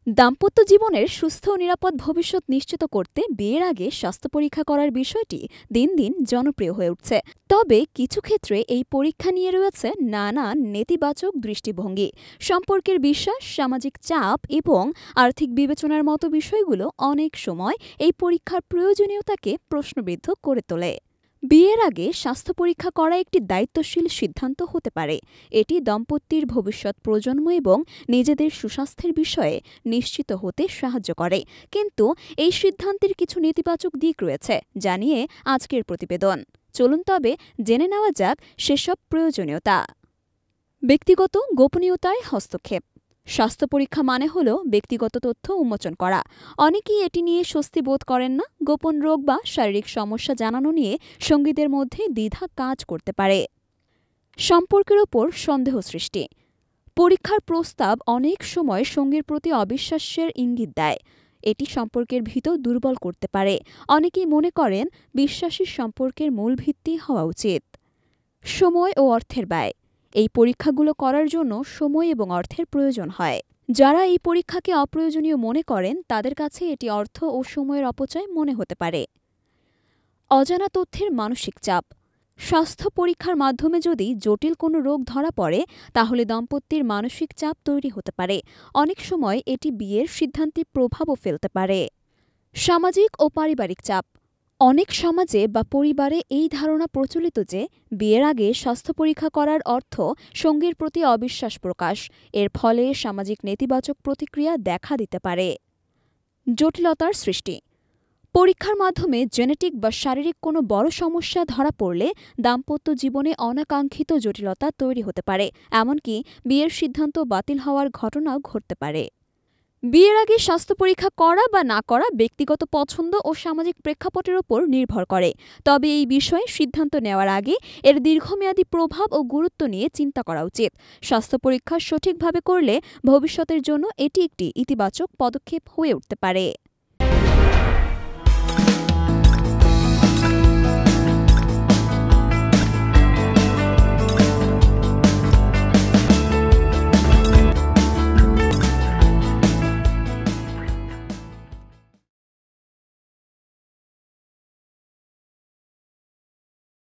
দাম্পত্য জীবনের সুস্থ ও নিরাপদ ভবিষ্যৎ নিশ্চিত করতে বিয়ের আগে স্বাস্থ্য পরীক্ষা করার বিষয়টি দিন দিন জনপ্রিয় হয়ে উঠছে। তবে কিছু ক্ষেত্রে এই পরীক্ষা নিয়ে রয়েছে নানান নেতিবাচক দৃষ্টিভঙ্গি। সম্পর্কের বিশ্বাস, সামাজিক চাপ এবং আর্থিক বিবেচনার মতো বিষয়গুলো অনেক সময় এই পরীক্ষার প্রয়োজনীয়তাকে প্রশ্নবিদ্ধ করে তোলে। বিয়ের আগে স্বাস্থ্য পরীক্ষা করা একটি দায়িত্বশীল সিদ্ধান্ত হতে পারে। এটি দম্পতির ভবিষ্যৎ প্রজন্ম এবং নিজেদের সুস্বাস্থ্যের বিষয়ে নিশ্চিত হতে সাহায্য করে। কিন্তু এই সিদ্ধান্তের কিছু নেতিবাচক দিক রয়েছে, যা নিয়ে আজকের প্রতিবেদন। চলুন তবে জেনে নেওয়া যাক সেসব প্রয়োজনীয়তা। ব্যক্তিগত গোপনীয়তায় হস্তক্ষেপ। স্বাস্থ্য পরীক্ষা মানে হল ব্যক্তিগত তথ্য উন্মোচন করা। অনেকেই এটি নিয়ে স্বস্তি বোধ করেন না। গোপন রোগ বা শারীরিক সমস্যা জানানো নিয়ে সঙ্গীদের মধ্যে দ্বিধা কাজ করতে পারে। সম্পর্কের ওপর সন্দেহ সৃষ্টি। পরীক্ষার প্রস্তাব অনেক সময় সঙ্গীর প্রতি অবিশ্বাসের ইঙ্গিত দেয়। এটি সম্পর্কের ভিতর দুর্বল করতে পারে। অনেকেই মনে করেন বিশ্বাসী সম্পর্কের মূল ভিত্তি হওয়া উচিত। সময় ও অর্থের ব্যয়। এই পরীক্ষাগুলো করার জন্য সময় এবং অর্থের প্রয়োজন হয়। যারা এই পরীক্ষাকে অপ্রয়োজনীয় মনে করেন তাদের কাছে এটি অর্থ ও সময়ের অপচয় মনে হতে পারে। অজানা তথ্যের মানসিক চাপ। স্বাস্থ্য পরীক্ষার মাধ্যমে যদি জটিল কোনো রোগ ধরা পড়ে তাহলে দম্পতির মানসিক চাপ তৈরি হতে পারে। অনেক সময় এটি বিয়ের সিদ্ধান্তে প্রভাবও ফেলতে পারে। সামাজিক ও পারিবারিক চাপ। অনেক সমাজে বা পরিবারে এই ধারণা প্রচলিত যে বিয়ের আগে স্বাস্থ্য পরীক্ষা করার অর্থ সঙ্গীর প্রতি অবিশ্বাস প্রকাশ। এর ফলে সামাজিক নেতিবাচক প্রতিক্রিয়া দেখা দিতে পারে। জটিলতার সৃষ্টি। পরীক্ষার মাধ্যমে জেনেটিক বা শারীরিক কোনো বড় সমস্যা ধরা পড়লে দাম্পত্য জীবনে অনাকাঙ্ক্ষিত জটিলতা তৈরি হতে পারে। এমনকি বিয়ের সিদ্ধান্ত বাতিল হওয়ার ঘটনাও ঘটতে পারে। বিয়ের আগে স্বাস্থ্য পরীক্ষা করা বা না করা ব্যক্তিগত পছন্দ ও সামাজিক প্রেক্ষাপটের ওপর নির্ভর করে। তবে এই বিষয়ে সিদ্ধান্ত নেওয়ার আগে এর দীর্ঘমেয়াদী প্রভাব ও গুরুত্ব নিয়ে চিন্তা করা উচিত। স্বাস্থ্য পরীক্ষা সঠিকভাবে করলে ভবিষ্যতের জন্য এটি একটি ইতিবাচক পদক্ষেপ হয়ে উঠতে পারে।